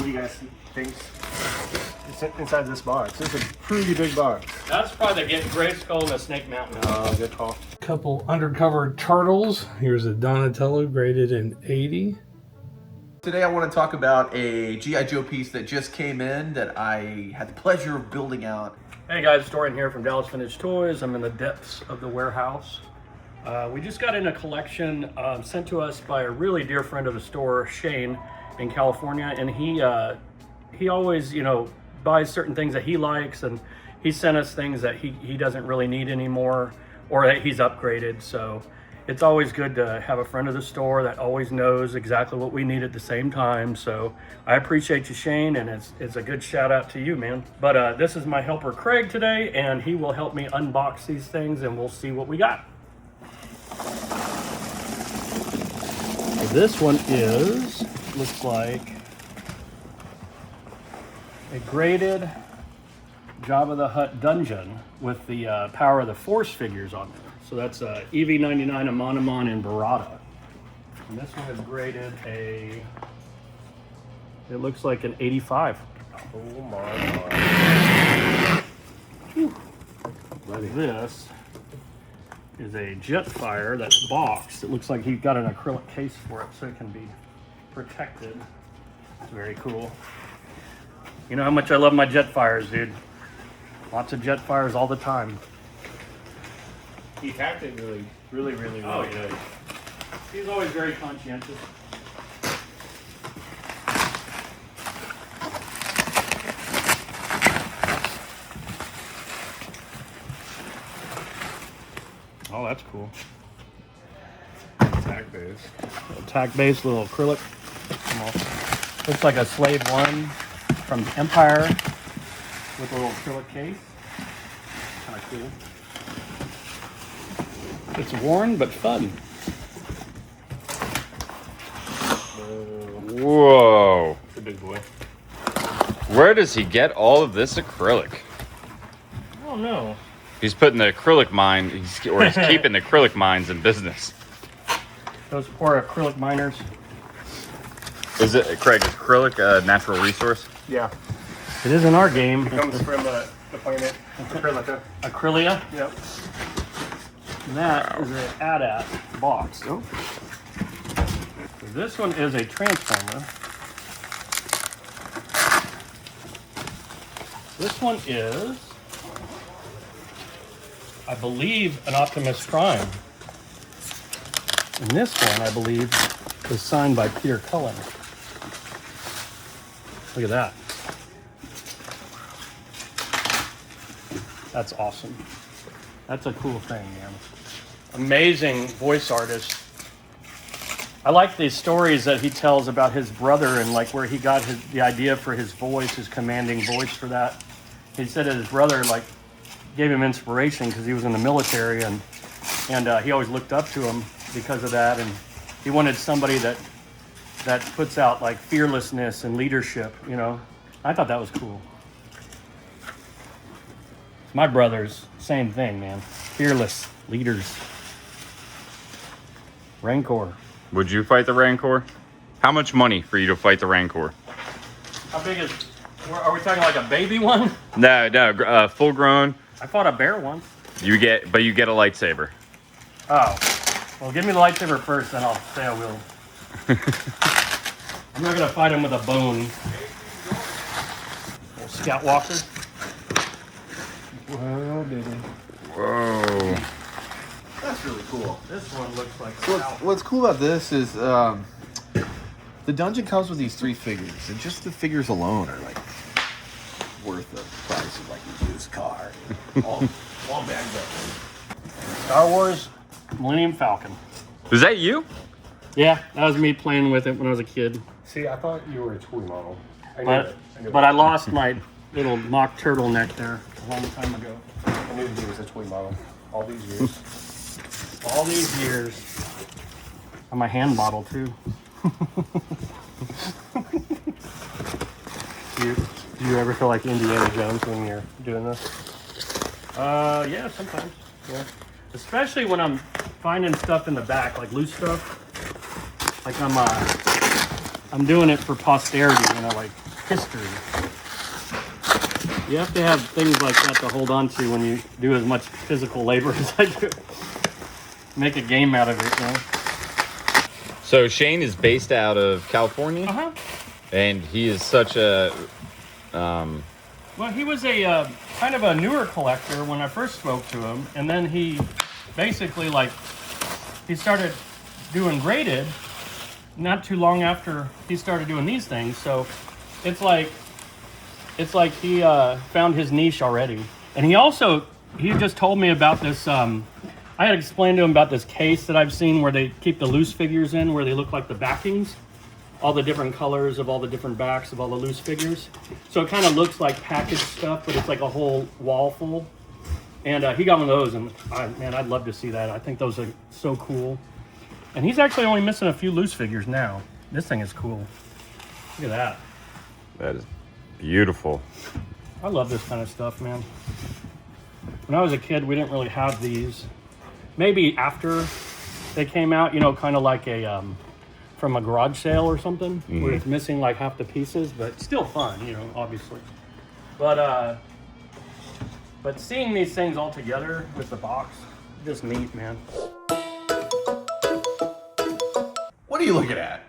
What do you guys think? Inside this box. This is a pretty big box. That's probably the Gray Skull and the Snake Mountain. Oh, good call. Couple undercover turtles. Here's a Donatello graded in 80. Today I want to talk about a G.I. Joe piece that just came in that I had the pleasure of building out. Hey guys, Dorian here from Dallas Vintage Toys. I'm in the depths of the warehouse. We just got in a collection sent to us by a really dear friend of the store, Shane, in California, and he always, you know, buys certain things that he likes, and he sent us things that he doesn't really need anymore, or that he's upgraded. So it's always good to have a friend of the store that always knows exactly what we need at the same time. So I appreciate you, Shane, and it's a good shout out to you, man. But this is my helper Craig today, and he will help me unbox these things, and we'll see what we got. So this one looks like a graded Jabba the Hutt dungeon with the Power of the Force figures on there. So that's EV-99, Amonamon, and Barada. And this one is graded it looks like an 85. Oh my God. This is a Jetfire that's boxed. It looks like he got an acrylic case for it so it can be protected. It's very cool. You know how much I love my Jetfires, dude. Lots of Jetfires all the time. He packed it really good. He's always very conscientious. Oh, that's cool. Tack base. Tack base, little acrylic. Looks like a Slave 1 from Empire with a little acrylic case. Kind of cool. It's worn but fun. Whoa. It's a big boy. Where does he get all of this acrylic? I don't know. He's putting the acrylic mine, he's keeping the acrylic mines in business. Those poor acrylic miners. Is it, Craig, is acrylic a natural resource? Yeah. It is in our game. It comes from the planet Acrylica. Acrylia. Yep. And that is an AT-AT box. Oh. So this one is a Transformer. This one is, I believe, an Optimus Prime. And this one, I believe, is signed by Peter Cullen. Look at that. That's awesome. That's a cool thing, man. Amazing voice artist. I like the stories that he tells about his brother and like where he got the idea for his voice, his commanding voice for that. He said that his brother like gave him inspiration because he was in the military and he always looked up to him because of that, and he wanted somebody that puts out like fearlessness and leadership, you know. I thought that was cool. My brothers, same thing, man. Fearless leaders. Rancor. Would you fight the Rancor? How much money for you to fight the Rancor? How big is, are we talking like a baby one? No, full grown. I fought a bear once. You get a lightsaber. Oh. Well, give me the lightsaber first, then I'll say I will. I'm not going to fight him with a bone. Little Scout Walker. Whoa, baby. Whoa. That's really cool. This one looks like a So cow. what's cool about this is the dungeon comes with these 3 figures, and just the figures alone are like worth the price of like a used car. all bagged up. Star Wars Millennium Falcon. Was that you? Yeah, that was me playing with it when I was a kid. See, I thought you were a toy model. I knew But, it. I knew but it. I lost my little mock turtleneck there a long time ago. I knew he was a toy model all these years. All these years. I'm a hand model too. Do you ever feel like Indiana Jones when you're doing this? Yeah, sometimes. Yeah. Especially when I'm finding stuff in the back, like loose stuff. Like I'm doing it for posterity, you know, like history. You have to have things like that to hold on to when you do as much physical labor as I do. Make a game out of it, you know? So Shane is based out of California, Uh-huh. and he is such a Well, he was a kind of a newer collector when I first spoke to him, and then he basically he started doing graded not too long after he started doing these things. So it's like he found his niche already. And he just told me about this. I had explained to him about this case that I've seen where they keep the loose figures in, where they look like the backings, all the different colors of all the different backs of all the loose figures. So it kind of looks like packaged stuff, but it's like a whole wall full. And he got one of those, and man, I'd love to see that. I think those are so cool. And he's actually only missing a few loose figures now. This thing is cool. Look at that. that is beautiful. I love this kind of stuff, man. When I was a kid, we didn't really have these. Maybe after they came out, you know, kind of like a from a garage sale or something, where it's missing like half the pieces, but still fun, you know, obviously. But seeing these things all together with the box, just neat, man. What are you looking at?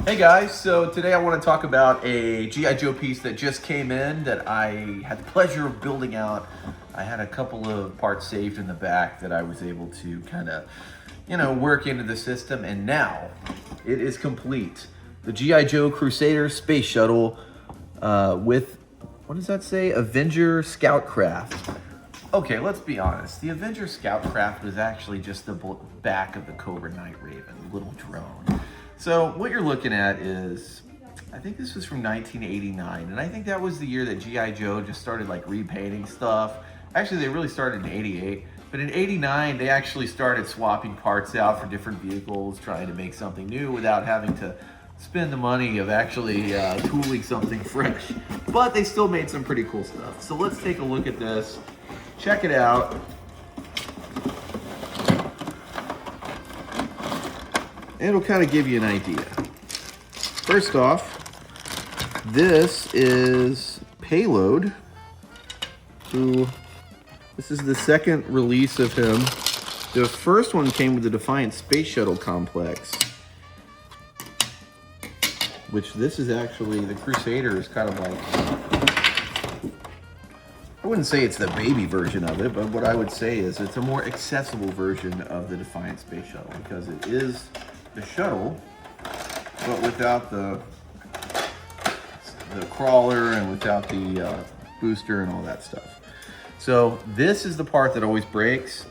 Hey guys, so today I want to talk about a G.I. Joe piece that just came in that I had the pleasure of building out. I had a couple of parts saved in the back that I was able to kind of, you know, work into the system, and now it is complete. The G.I. Joe Crusader Space Shuttle with, what does that say? Avenger Scoutcraft. Okay, let's be honest. The Avenger Scoutcraft was actually just the back of the Cobra Night Raven, the little drone. So what you're looking at is, I think this was from 1989, and I think that was the year that G.I. Joe just started like repainting stuff. Actually, they really started in 88, but in 89, they actually started swapping parts out for different vehicles, trying to make something new without having to spend the money of actually tooling something fresh. But they still made some pretty cool stuff. So let's take a look at this. Check it out. It'll kind of give you an idea. First off, this is Payload, this is the second release of him. The first one came with the Defiant Space Shuttle Complex, which this is actually, the Crusader is kind of like, I wouldn't say it's the baby version of it, but what I would say is it's a more accessible version of the Defiant Space Shuttle, because it is the shuttle, but without the crawler and without the booster and all that stuff. So this is the part that always breaks.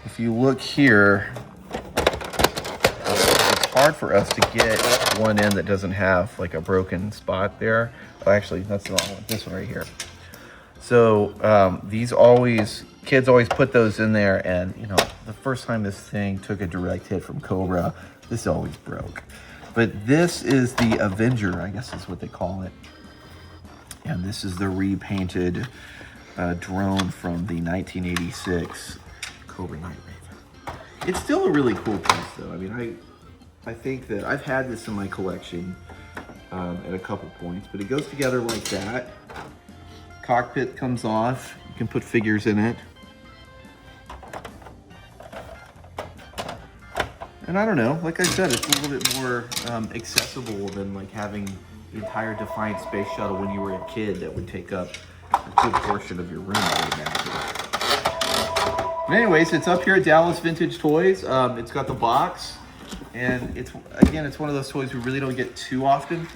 If you look here, it's hard for us to get one end that doesn't have like a broken spot there. Oh, actually, that's the wrong one. This one right here. So kids always put those in there, and you know, the first time this thing took a direct hit from Cobra, this always broke. But this is the Avenger, I guess is what they call it. And this is the repainted drone from the 1986 Cobra Night Raven. It's still a really cool piece though. I mean, I think that I've had this in my collection at a couple points, but it goes together like that. Cockpit comes off, you can put figures in it. And I don't know, like I said, it's a little bit more accessible than like having the entire Defiant Space Shuttle when you were a kid that would take up a good portion of your room. But anyways, it's up here at Dallas Vintage Toys. It's got the box, and it's one of those toys we really don't get too often.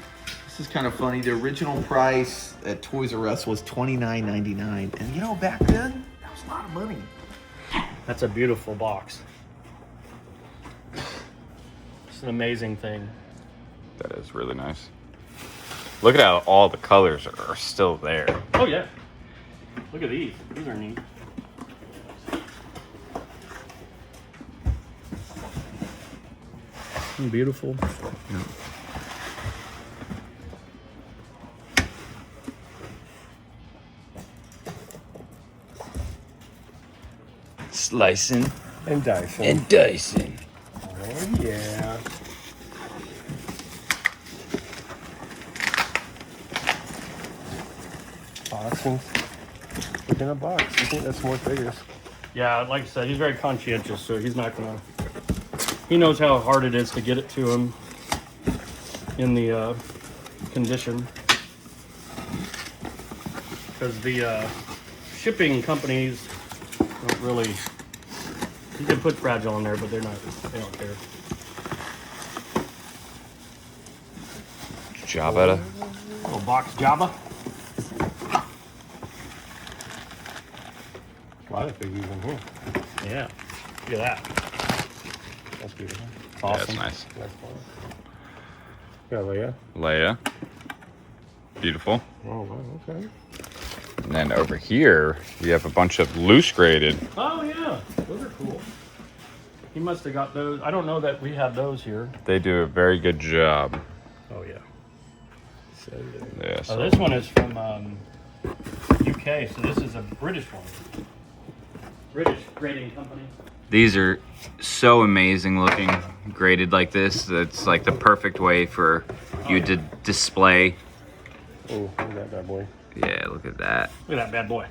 This is kind of funny. The original price at Toys R Us was $29.99, and you know, back then that was a lot of money. That's a beautiful box. It's an amazing thing. That is really nice. Look at how all the colors are still there. Oh yeah. Look at these. These are neat. Isn't it beautiful? Yeah. Slicing And dicing. and dicing. Oh yeah. box and look in a box. I think that's more figures. Yeah, like I said, he's very conscientious, so he's not gonna. He knows how hard it is to get it to him in the condition, because the shipping companies don't really. You can put fragile in there, but they're not. They don't care. Jabba. Little box Jabba. A lot of figures in here. Yeah. Look at that. That's beautiful. Yeah, that's nice. That's fun. Yeah, Leia. Leia. Beautiful. Oh, wow, okay. And then over here, we have a bunch of loose graded. Oh yeah, those are cool. He must have got those. I don't know that we have those here. They do a very good job. Oh yeah. So, yeah. Yeah, Oh, so this one is from UK, so this is a British one. British grading company. these are so amazing looking, graded like this. That's like the perfect way for you to display. Oh, look at that bad boy. Yeah, look at that. Look at that bad boy.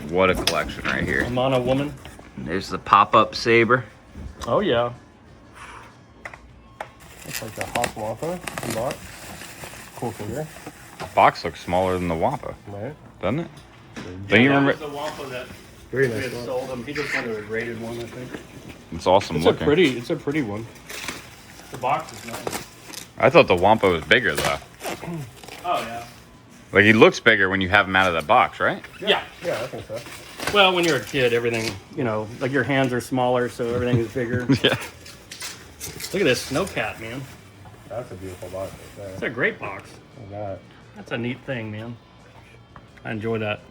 What a collection right here. A mono woman. There's the pop-up saber. Oh yeah. Looks like a Hawk Wampa box. Cool figure, The box looks smaller than the Wampa, right? doesn't it? Don't you that remember? was the Wampa that Very we nice had one. sold him. He just wanted a graded one, I think. It's awesome It's looking. it's a pretty one. The box is nice. I thought the Wampa was bigger though. Oh yeah. Like he looks bigger when you have him out of the box, right? Yeah. Yeah, I think so. Well, when you're a kid, everything, you know, like your hands are smaller, so everything is bigger. Yeah. Look at this snow cat, man. That's a beautiful box right It's there. a great box. Look at that. That's a neat thing, man. I enjoy that.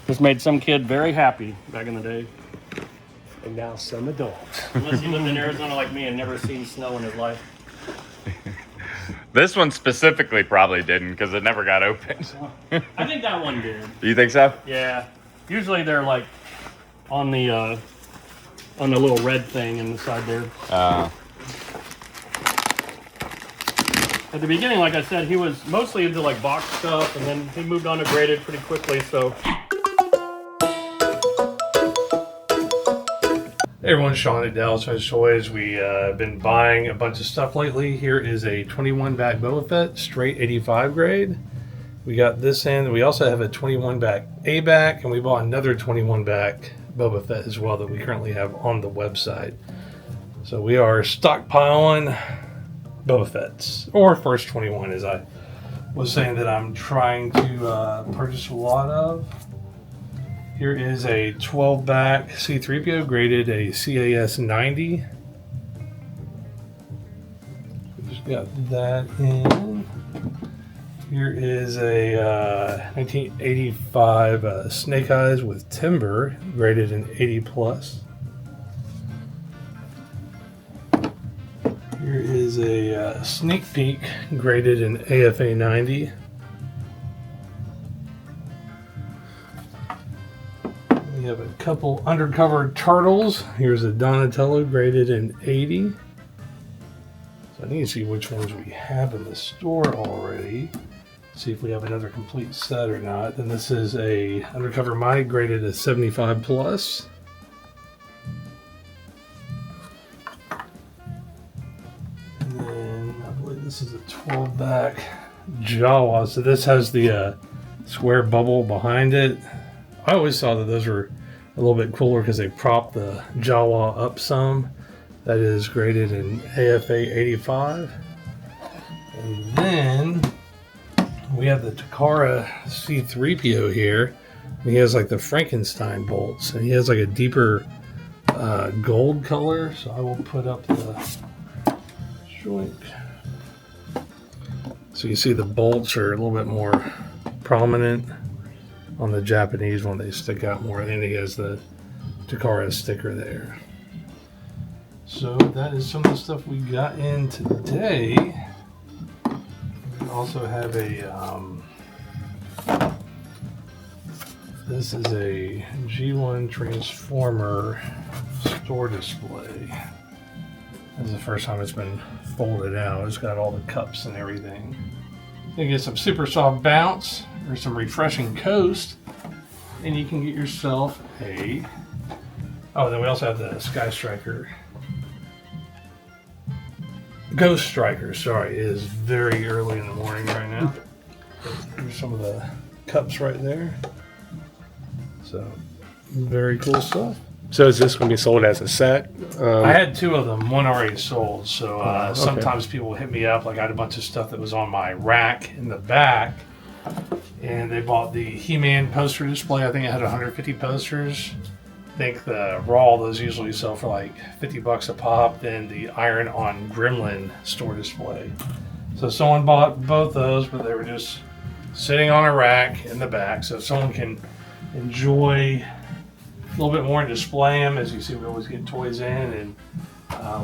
This made some kid very happy back in the day. And now some adults. Unless he lived in Arizona like me and never seen snow in his life. This one specifically probably didn't because it never got opened. I think that one did. Do you think so? Yeah. Usually they're like on the little red thing inside there. At the beginning, like I said, he was mostly into like box stuff, and then he moved on to graded pretty quickly. So, Hey everyone, Sean at Dallas Vintage Toys. We have been buying a bunch of stuff lately. Here is a 21 back Boba Fett, straight 85 grade. We got this in. We also have a 21 back A back, and we bought another 21 back Boba Fett as well that we currently have on the website. So we are stockpiling Boba Fett's, or first 21 as I was saying that I'm trying to purchase a lot of. Here is a 12 back C-3PO graded a CAS 90. Just got that in. Here is a 1985 Snake Eyes with Timber graded an 80 plus. Here is a Sneak Peek graded an AFA 90. We have a couple undercover turtles. Here's a Donatello graded in 80. So I need to see which ones we have in the store already. See if we have another complete set or not. And this is a undercover Mike graded a 75 plus. And then I believe this is a 12 back Jawa. So this has the square bubble behind it. I always thought that those were a little bit cooler because they prop the Jawa up some. That is graded in AFA 85. And then we have the Takara C-3PO here. He has like the Frankenstein bolts, and he has like a deeper gold color. So I will put up the joint. So you see the bolts are a little bit more prominent. On the Japanese one, they stick out more. And he has the Takara sticker there. So that is some of the stuff we got in today. We also have a this is a G1 Transformer store display. This is the first time it's been folded out. It's got all the cups and everything. You get some super soft bounce or some refreshing coast, and you can get yourself a. Oh, then we also have the Sky Striker. Ghost Striker, sorry, it is very early in the morning right now. Here's some of the cups right there. So, very cool stuff. So is this going to be sold as a set? I had 2 of them, one already sold. So okay. sometimes people hit me up, like I had a bunch of stuff that was on my rack in the back, and they bought the He-Man poster display. I think it had 150 posters. I think the Raw, those usually sell for like $50 a pop. Then the Iron on Gremlin store display. So someone bought both those, but they were just sitting on a rack in the back. So someone can enjoy a little bit more and display them. As you see, we always get toys in and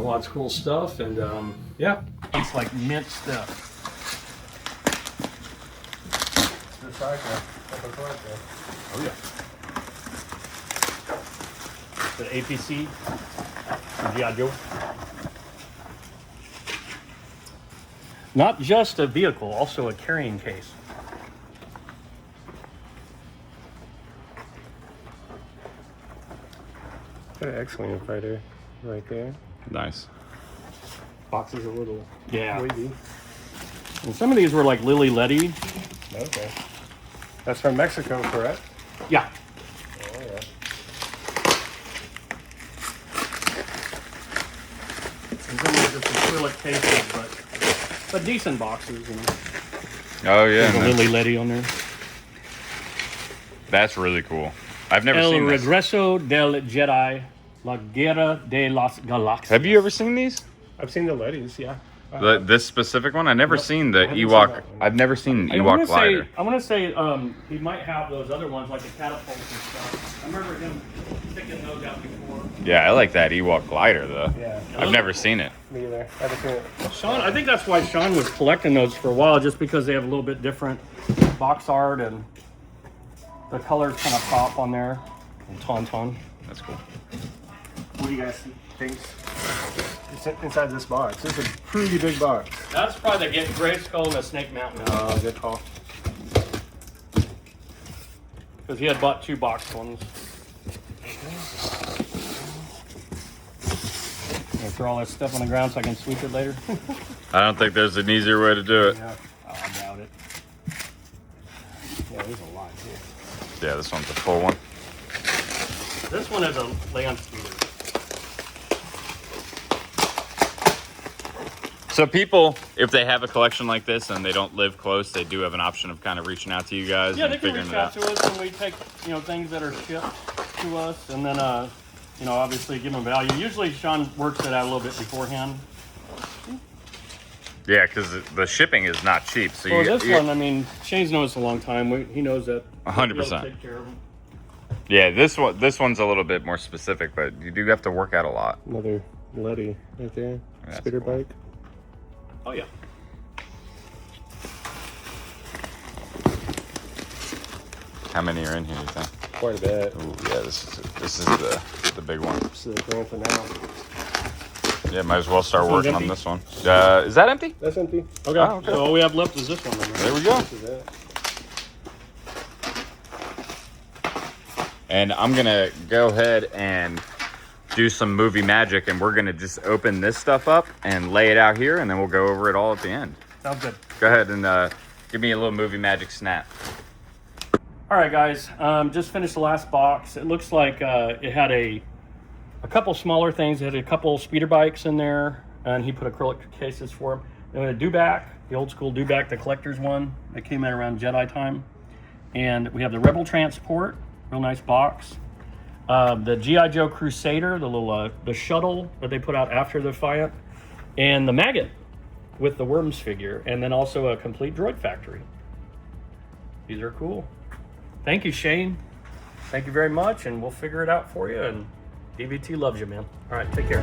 lots of cool stuff. And yeah, It's like mint stuff. Oh yeah. The APC, G.I. Joe. Not just a vehicle, also a carrying case. Got an X-Wing fighter right there. Nice. Box is a little Yeah. wavy. And some of these were like Lily Letty. Okay. That's from Mexico, correct? Yeah. Oh yeah. And some of these are some acrylic cases, but decent boxes. You know. Oh yeah, There's a man. Lily Letty on there. That's really cool. I've never El seen this. Regreso del Jedi, La Guerra de las Galaxias. Have you ever seen these? I've seen the ladies, yeah. This specific one? I've never seen the haven't seen Ewok. that one. I've never seen an I wanna Ewok glider. I want to say he might have those other ones like the catapults and stuff. I remember him picking those out before. Yeah, I like that Ewok glider though. Yeah. I've never seen it. Me either. I haven't seen it. Sean, I think that's why Sean was collecting those for a while, just because they have a little bit different box art and the colors kind of pop on there. And Tauntaun. That's cool. What do you guys think? It's inside this box. It's a pretty big box. That's probably the Gray Skull and the Snake Mountain. Oh, good call. Because he had bought 2 boxed ones. Gonna throw all that stuff on the ground so I can sweep it later. I don't think there's an easier way to do it. Yeah. Oh, I doubt it. Yeah, there's a lot here. Yeah, this one's a full one. This one is a land speeder. So people, if they have a collection like this and they don't live close, they do have an option of kind of reaching out to you guys Yeah, and they can figuring reach it out out. to us and we take, things that are shipped to us and then, obviously give them value. Usually Sean works it out a little bit beforehand. Yeah, because the shipping is not cheap. So For you, this one, I mean, Shane's known us a long time. He knows that. 100%. we'll take care of him. yeah, this one's a little bit more specific, but you do have to work out a lot. Another Letty right there. That's Speeder cool. bike. Oh, yeah. How many are in here? You think? Quite a bit. Ooh, yeah, this is the big one. This is the grand finale. Yeah, might as well start This one's working on empty? this one. Is that empty? That's empty. Okay. Oh, okay. So all we have left is this one. Then, right? There we go. This is it. And I'm gonna go ahead and do some movie magic, and we're gonna just open this stuff up and lay it out here, and then we'll go over it all at the end. Sounds good. Go ahead and give me a little movie magic snap. All right, guys. Just finished the last box. It looks like it had a couple smaller things. It had a couple speeder bikes in there, and he put acrylic cases for them. Then we had a Dewback, the old school Dewback, the collector's one that came in around Jedi time. And we have the Rebel Transport, real nice box. The G.I. Joe Crusader, the little the shuttle that they put out after the fight, and the Maggot with the Worms figure, and then also a complete droid factory. These are cool. Thank you, Shane. Thank you very much, and we'll figure it out for you. And DVT loves you, man. All right, take care.